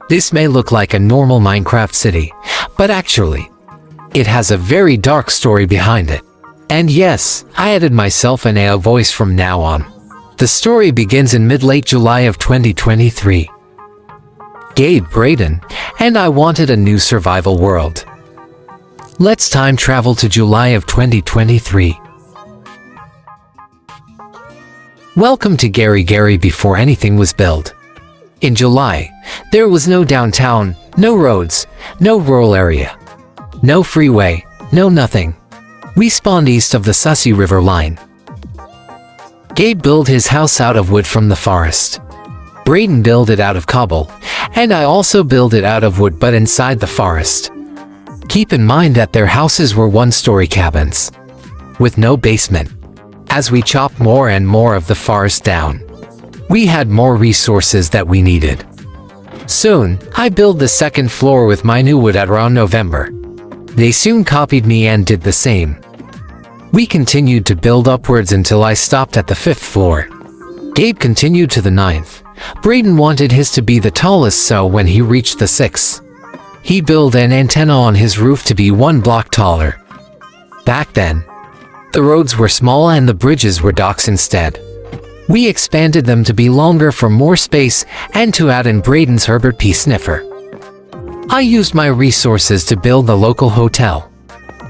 This may look like a normal Minecraft city, but actually, it has a very dark story behind it. And yes, I added myself an AI voice from now on. The story begins in mid-late July of 2023. Gabe, Brayden, and I wanted a new survival world. Let's time travel to July of 2023. Welcome to Gary before anything was built. In July, there was no downtown, no roads, no rural area, no freeway, no nothing. We spawned east of the Sussy River line. Gabe built his house out of wood from the forest. Brayden built it out of cobble, and I also built it out of wood but inside the forest. Keep in mind that their houses were one-story cabins, with no basement. As we chopped more and more of the forest down, we had more resources that we needed. Soon, I built the second floor with my new wood at around November. They soon copied me and did the same. We continued to build upwards until I stopped at the 5th floor. Gabe continued to the 9th. Brayden wanted his to be the tallest, so when he reached the 6th, he built an antenna on his roof to be 1 block taller. Back then, the roads were small and the bridges were docks instead. We expanded them to be longer for more space and to add in Brayden's Herbert P. Sniffer. I used my resources to build the local hotel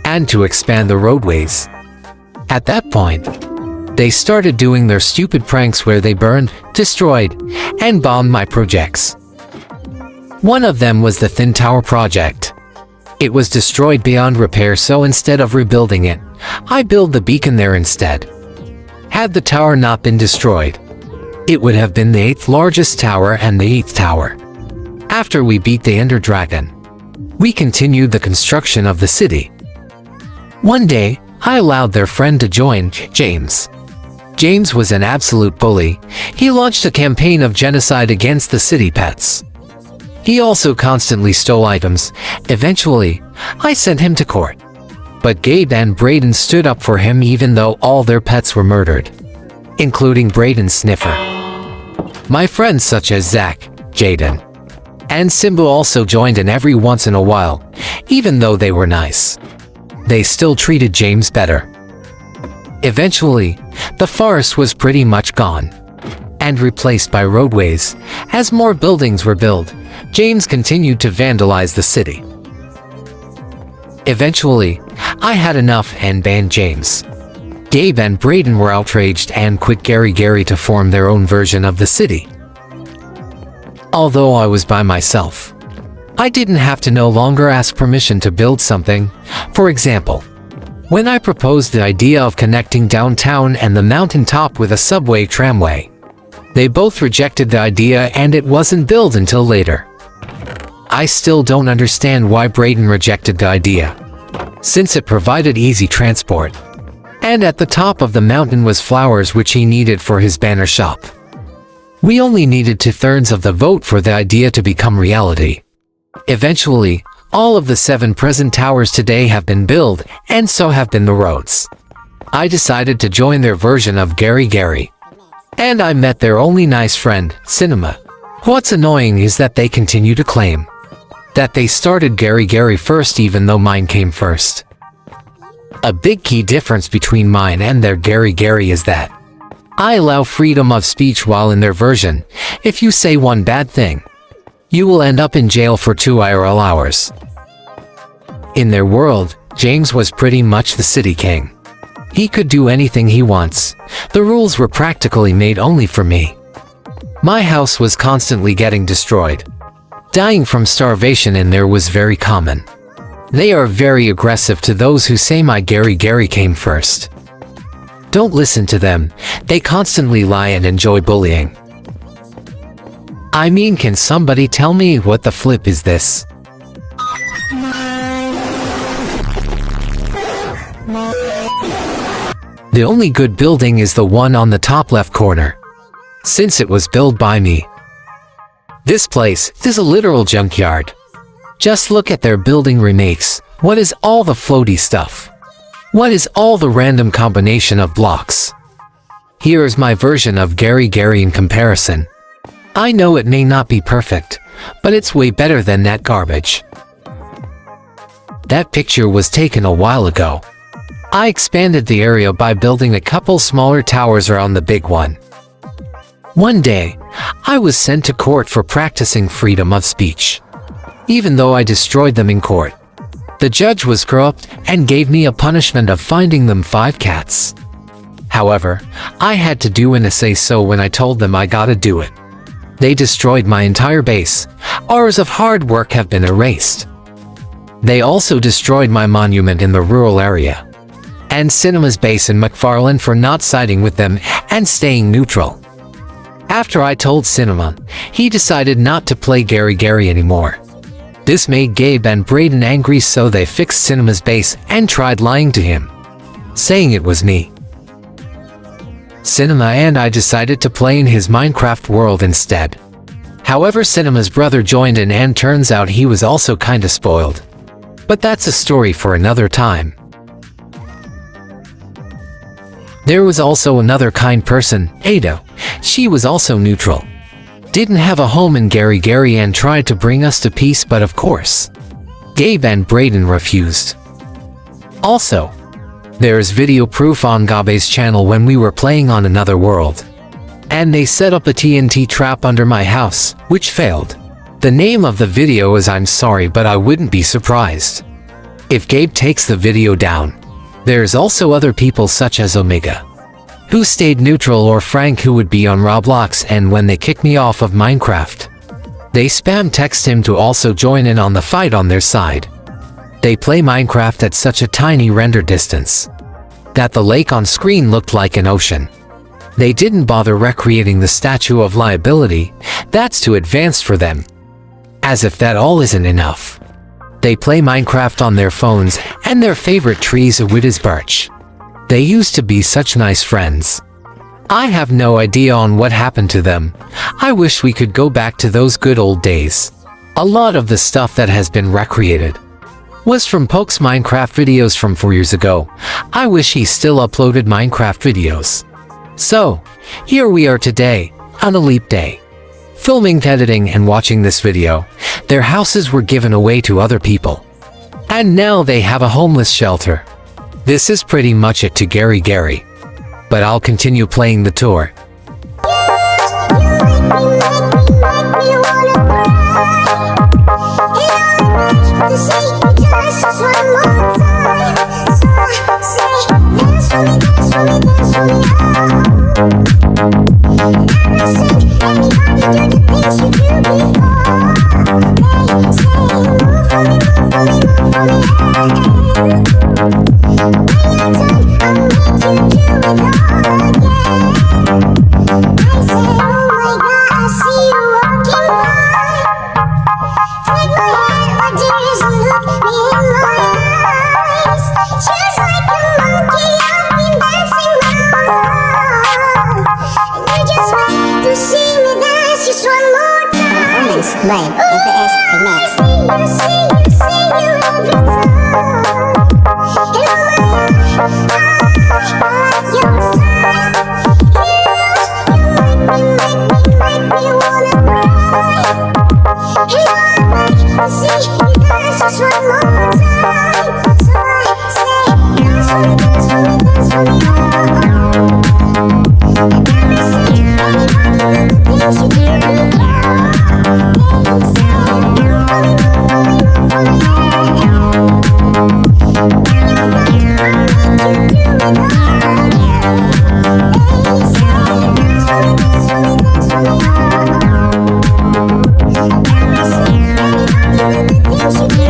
and to expand the roadways. At that point, they started doing their stupid pranks where they burned, destroyed, and bombed my projects. One of them was the Thin Tower project. It was destroyed beyond repair, so instead of rebuilding it, I built the beacon there instead. Had the tower not been destroyed, it would have been the 8th largest tower and the 8th tower. After we beat the Ender Dragon, we continued the construction of the city. One day, I allowed their friend to join, James. James was an absolute bully. He launched a campaign of genocide against the city pets. He also constantly stole items. Eventually, I sent him to court. But Gabe and Brayden stood up for him even though all their pets were murdered, including Brayden's Sniffer. My friends such as Zach, Jaden, and Simba also joined in every once in a while, even though they were nice. They still treated James better. Eventually, the forest was pretty much gone and replaced by roadways. As more buildings were built, James continued to vandalize the city. Eventually, I had enough and banned James. Gabe and Brayden were outraged and quit Gary to form their own version of the city. Although I was by myself, I didn't have to no longer ask permission to build something. For example, when I proposed the idea of connecting downtown and the mountaintop with a subway tramway, they both rejected the idea and it wasn't built until later. I still don't understand why Brayden rejected the idea, since it provided easy transport. And at the top of the mountain was flowers which he needed for his banner shop. We only needed 2/3 of the vote for the idea to become reality. Eventually, all of the 7 present towers today have been built, and so have been the roads. I decided to join their version of Gary. And I met their only nice friend, Simba. What's annoying is that they continue to claim that they started Gary first even though mine came first. A big key difference between mine and their Gary is that I allow freedom of speech while in their version. If you say one bad thing, you will end up in jail for 2 IRL hours. In their world, James was pretty much the city king. He could do anything he wants. The rules were practically made only for me. My house was constantly getting destroyed. Dying from starvation in there was very common. They are very aggressive to those who say my Gary came first. Don't listen to them. They constantly lie and enjoy bullying. I mean, can somebody tell me what the flip is this? The only good building is the one on the top left corner, since it was built by me. This place is a literal junkyard. Just look at their building remakes. What is all the floaty stuff? What is all the random combination of blocks? Here is my version of Gary in comparison. I know it may not be perfect, but it's way better than that garbage. That picture was taken a while ago. I expanded the area by building a couple smaller towers around the big one. One day, I was sent to court for practicing freedom of speech. Even though I destroyed them in court, the judge was corrupt and gave me a punishment of finding them 5 cats. However, I had to do and say so when I told them I gotta do it. They destroyed my entire base. Hours of hard work have been erased. They also destroyed my monument in the rural area, and Cinema's base in McFarland for not siding with them and staying neutral. After I told Cinema, he decided not to play Gary anymore. This made Gabe and Brayden angry, so they fixed Cinema's base and tried lying to him, saying it was me. Cinema and I decided to play in his Minecraft world instead. However, Cinema's brother joined in and turns out he was also kinda spoiled. But that's a story for another time. There was also another kind person, Ada. She was also neutral. Didn't have a home in Gary and tried to bring us to peace, but of course, Gabe and Brayden refused. Also, there is video proof on Gabe's channel when we were playing on another world, and they set up a TNT trap under my house, which failed. The name of the video is I'm sorry, but I wouldn't be surprised if Gabe takes the video down. There's also other people such as Omega, who stayed neutral, or Frank, who would be on Roblox, and when they kicked me off of Minecraft, they spam text him to also join in on the fight on their side. They play Minecraft at such a tiny render distance that the lake on screen looked like an ocean. They didn't bother recreating the Statue of Liability, that's too advanced for them. As if that all isn't enough, they play Minecraft on their phones, and their favorite trees are wood is birch. They used to be such nice friends. I have no idea on what happened to them. I wish we could go back to those good old days. A lot of the stuff that has been recreated was from Poke's Minecraft videos from 4 years ago. I wish he still uploaded Minecraft videos. So, here we are today, on a leap day, filming, editing, and watching this video. Their houses were given away to other people, and now they have a homeless shelter. This is pretty much it to Gary, but I'll continue playing the tour.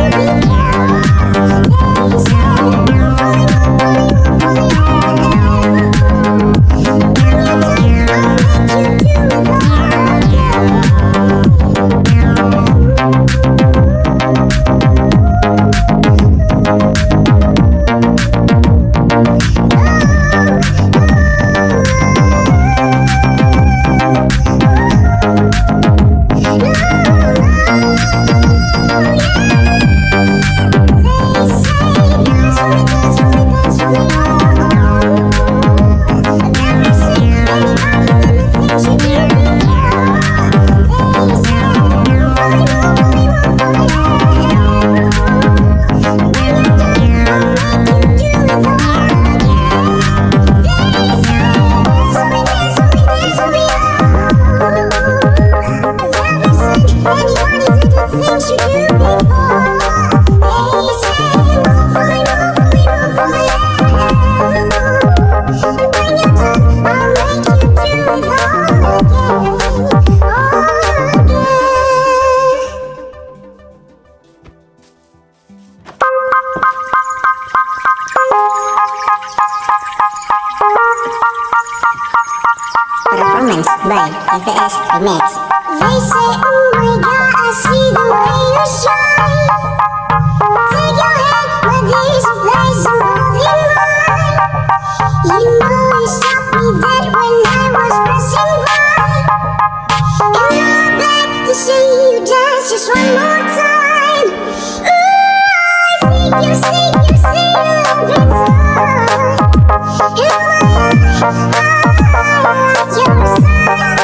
Yeah. Play, FS Remix. They say, oh my God, I see the way you shine. Take your hand, but there's a place above in mine. You know you stopped me dead when I was passing by. And now I'm back to see you dance just one more time. Ooh, I see you every time. In my eyes, you're a sign.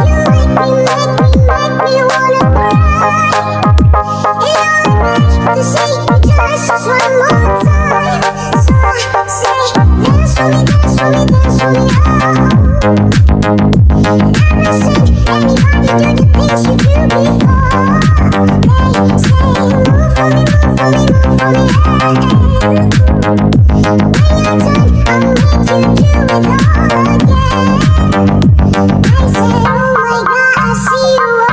You make me wanna cry. And I'm back to see you dance just one more time. So say, dance for me, dance for me, dance for me, Never seen anybody do the things you do before. They say, move for me, move for me, move for me, When you're done, I'll make you do it all again. I say, oh my God, I see you walking by.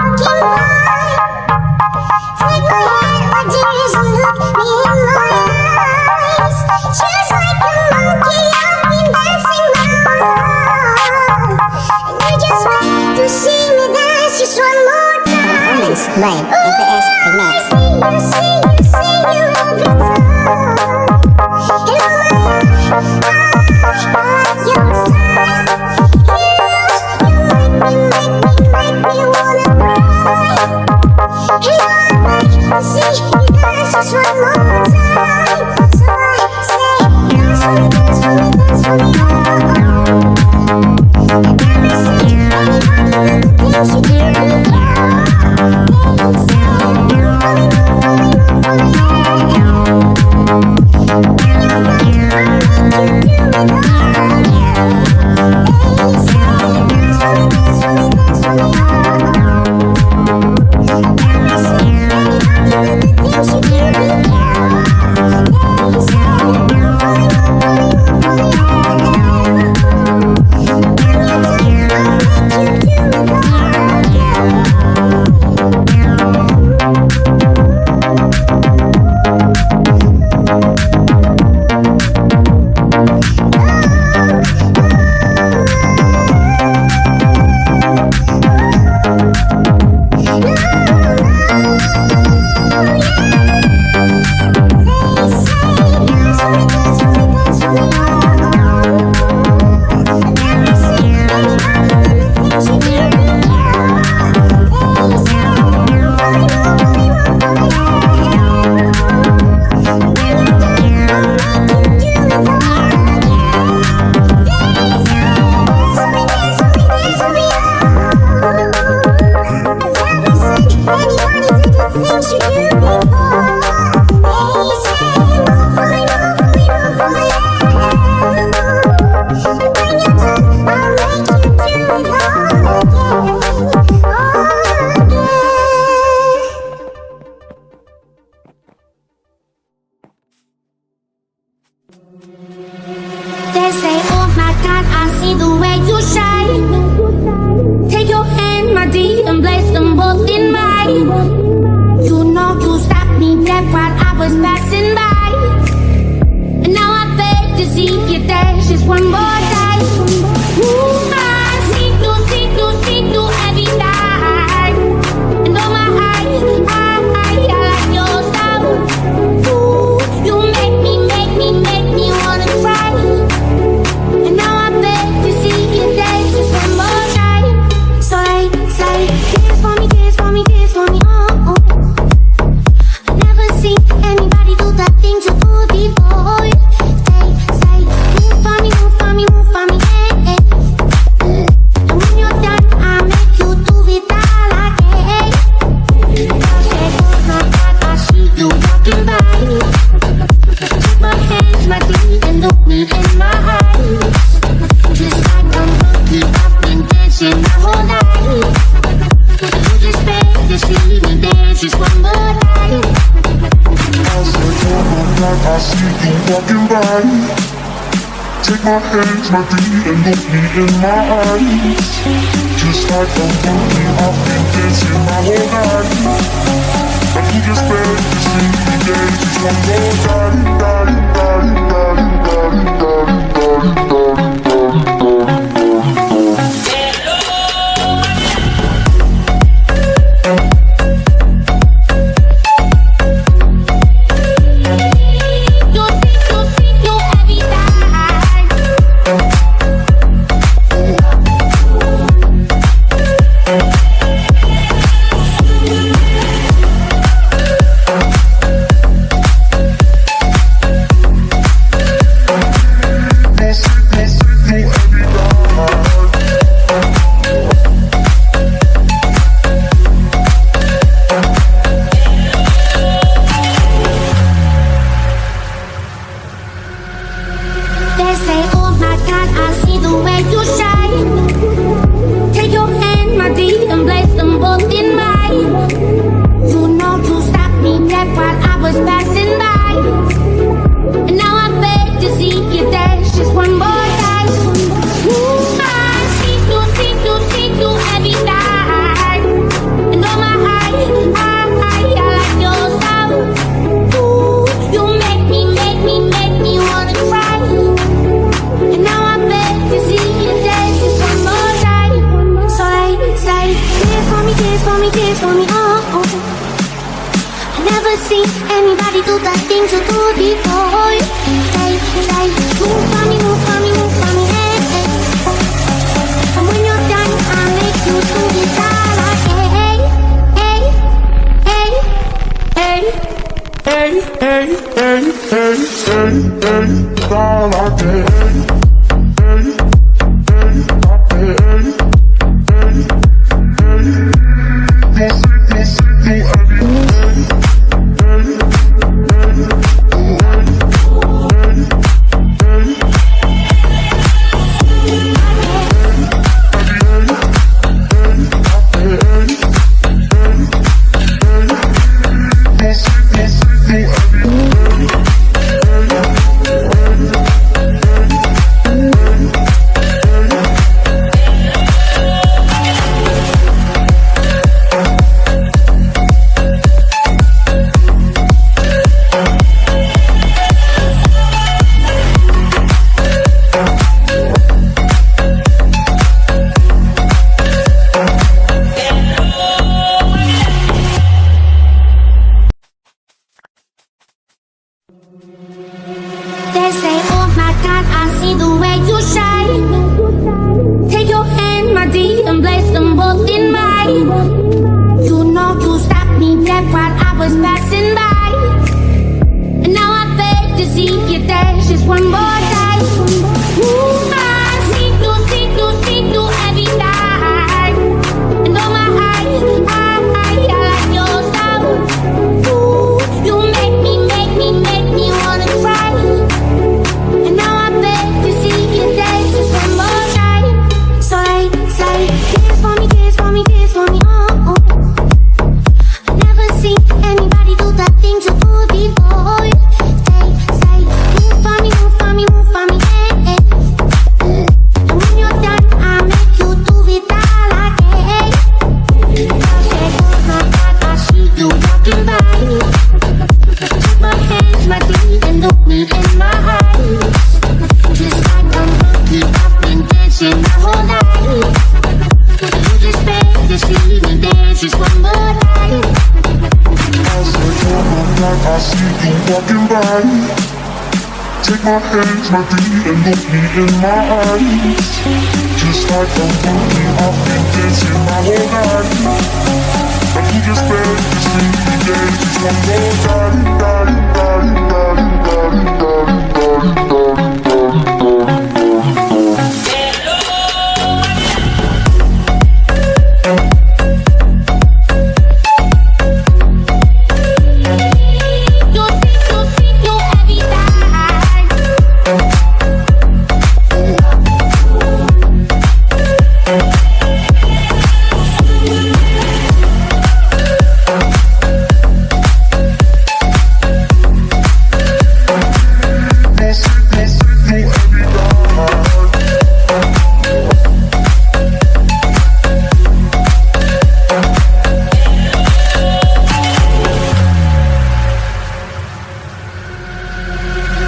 Take my hand, but there is a look me in my eyes. Just like a monkey, I've been dancing my world. And you just want to see me dance just one more time. Play, FS Remix. I see you every time. In my eyes, you're a sign. You make me wanna cry. And I'm back to see you dance just one more time. So I say, dance for me, dance for me, dance for me, I've never seen anybody do the things you do before. They say, move for me, move for me, move for me, When you're done, I'll make you do it all again. They say, dance for me, dance for me, dance for me, I've never seen anybody do the things you do before. They say, move for me, move for me, move for me, When you're done, I'll make you do it all again. They say, oh my God, I see the way you shine. Take your hand, my dear, and place them both in mine. You know you stopped me dead while I was passing by. And now I beg to see you dance just one more time. Ooh, I see you every night. And oh my, I like your style. Ooh, you make me wanna cry. And now I beg to see you dance just one more time. So they say, dance for me, dance for me, dance for me, oh, oh. I never seen anybody do the things you do before. They say, move for me, move for me, move for me, eh, eh. And when you're done, I'll make you do it all again. Girl say, oh my God, I see you walking by. Take my hands, my feet, and look me in my eyes. Just like a monkey, I've been dancing my whole life. You just beg to see me dance just one more time. I said, oh my God, I see you walking by. Take my hands, my feet, and look me in my eyes. Just like a monkey, I've been dancing my whole life. And you just beg to see me dance just one more time. seen anybody do the things you do before. They say, move for me, move for me, move for me, hey, hey. And when you're done, I'll make you do it all like, hey, hey, hey, hey, Hey, hey, hey, hey, hey, hey, all I can. Hey, hey, hey, hey, hey, hey. You see, you everything. Hey, hey, They say, oh my God, I see the way you shine. Take your hand, my dear, and place them both in mine. You know you stopped me dead while I was passing by. And now I beg to see you dance just one more time. Ooh, I see you every night. And oh my eyes, I like your style. Ooh, you make me wanna cry. And now I beg to see you dance just one more time. So they say, dance for me, dance for me, dance for me, oh, oh. I never seen anybody do the things you do before. They say, move for me, move for me, move for me, hey, hey. And when you're done, I'll make you do it all like, hey. I'll say, oh my God, I see you walking by. Take my hands, my feet, and look me in my eyes. Just like I'm lucky, I've been dancing my whole life. You just beg to see me dance just one more time. I said, oh my God, I see you walking by. Take my hands, my feet, and look me in my eyes. Just like I'm lucky, I've been dancing my whole life. And you just beg to see me dance just one more time.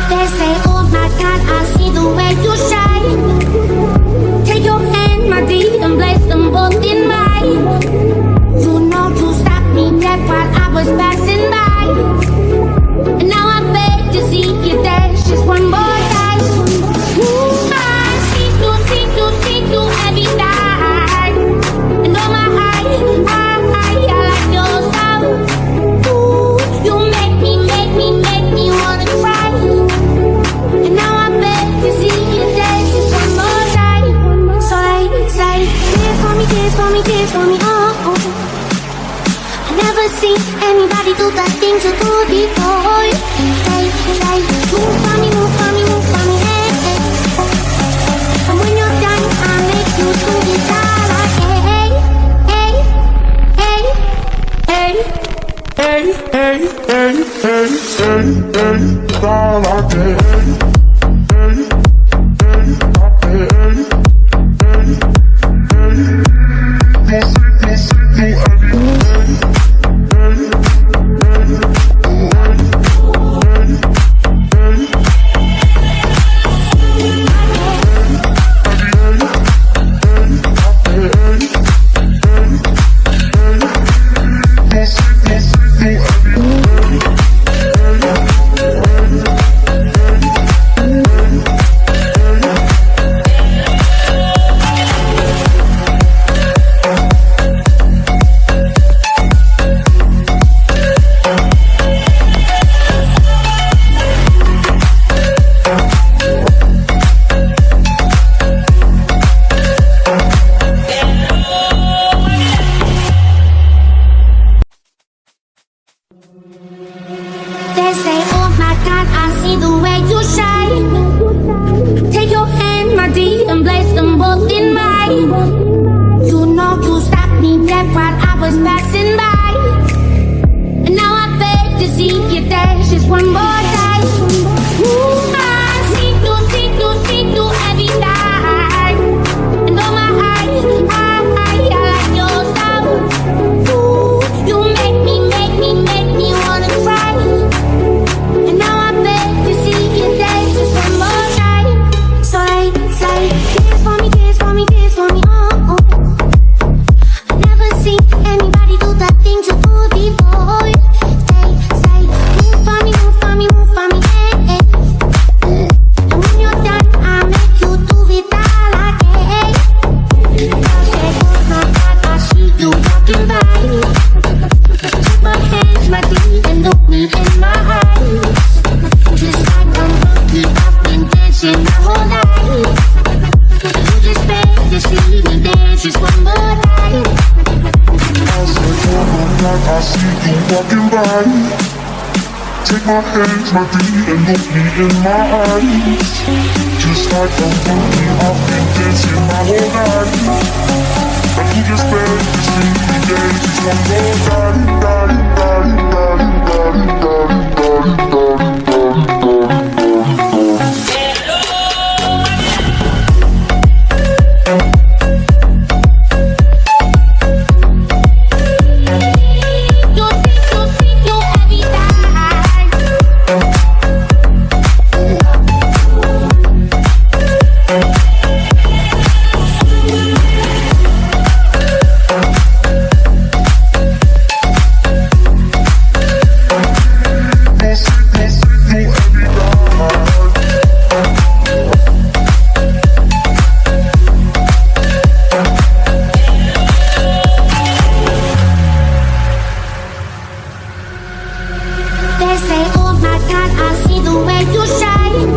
They say, oh my God, I see the way you shine. Take your hand, my dear, and place them both in mine. You know you stopped me dead while I was passing by. And now I beg to see you dance just one more time. Ooh, I see you every night. And oh my eyes, I like your style. Ooh, you make me wanna cry. And now I beg to see you dance just one more time. So they say, dance for me, dance for me, dance for me, oh, oh. I never seen anybody do the things you do before. They say, move for me, move for me, move for me, hey, hey. And when you're done, I'll make you do it all like, hey, hey, hey, hey, Hey, hey, hey, hey, hey, hey, all I can. Hey, hey, hey, hey, hey, hey. You see, everything. Hey, hey, hey, hey, hey, hey. God, I see the way you shine. Take your hand, my dear, and place them both in mine. You know you stopped me dead while I was passing by. And now I beg to see you dance just one more time. Ooh, I see you every night. And oh my eyes, I like your style. Ooh, you make me wanna cry. And now I beg to see you dance just one more time. So say, dance for me, dance for me, dance for me, oh, oh. I never seen anybody do the things you do before. Say, move for me, move for me, move for me, hey, hey. And when you're done, I'll make you do it all again. I say, oh my God, I see you walking by. Take my hands, my feet, and look me in my eyes. Just like I'm lucky, I've been dancing my whole life. You just beg to see me dance just one more time. I said, oh my God, I see you walking by. Take my hands, my feet, and look me in my eyes. Just like I'm lucky, I've been dancing my whole life. And you just beg to see me dance just one more time. You see you every night. They say, oh my God, I see the way you shine.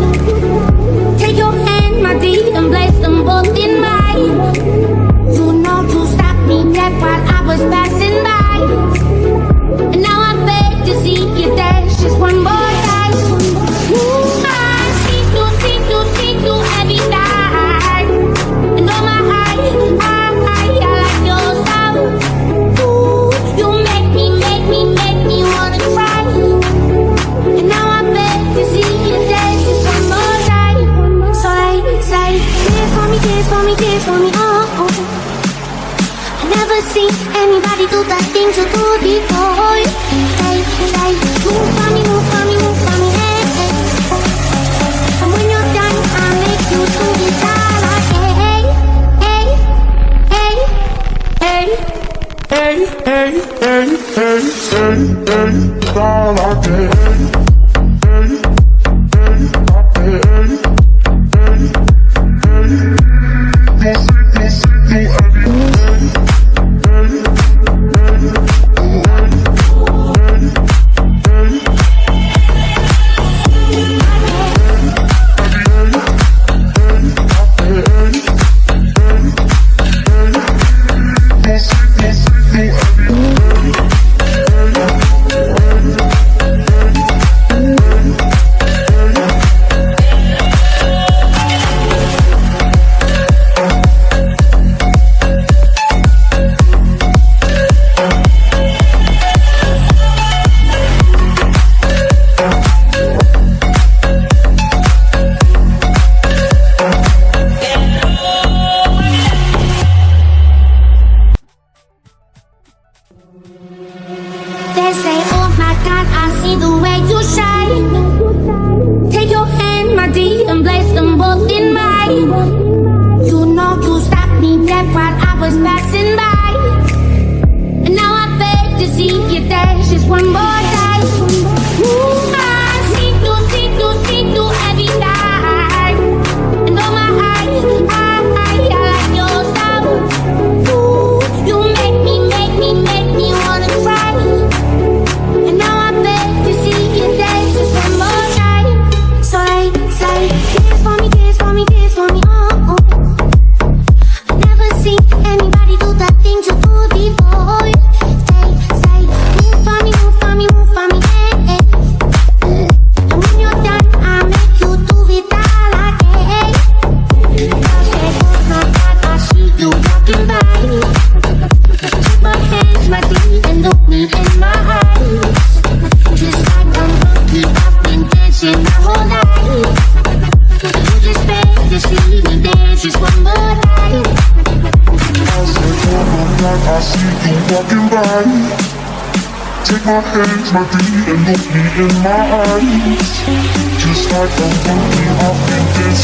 Take your hand, my dear, and place them both in mine. You know you stopped me dead while I was passing by. And now I beg to see you dance just one more time. Ooh, I see you every night. And oh my eyes, I like your style. Ooh, you make me wanna cry. And now I beg to see you dance just one more time. So say, dance for me, dance for me, dance for me, oh, oh. I never seen anybody do the things you do before. Say, move for me, move for me, move for me, hey, hey. And when you're done, I'll make you do it all again. Hey, hey, hey, Hey, hey, hey, hey, hey, hey, all I can. Hey, hey, hey, hey, hey, you see you every night. They say, oh my God, I see the way you shine. Take your hand, my dear, and place them both in mine. You know you stopped me dead while I was passing by. And now I beg to see you dance just one more time. Ooh, I see you every night. And oh my eyes, I like your style. Ooh, you make me wanna cry. And now I beg to see you dance just one more time. So say, dance for me, dance for me, dance for me, oh, oh. I never seen anybody my hands, my feet, and look me in my eyes. Just like a monkey, I've been dancing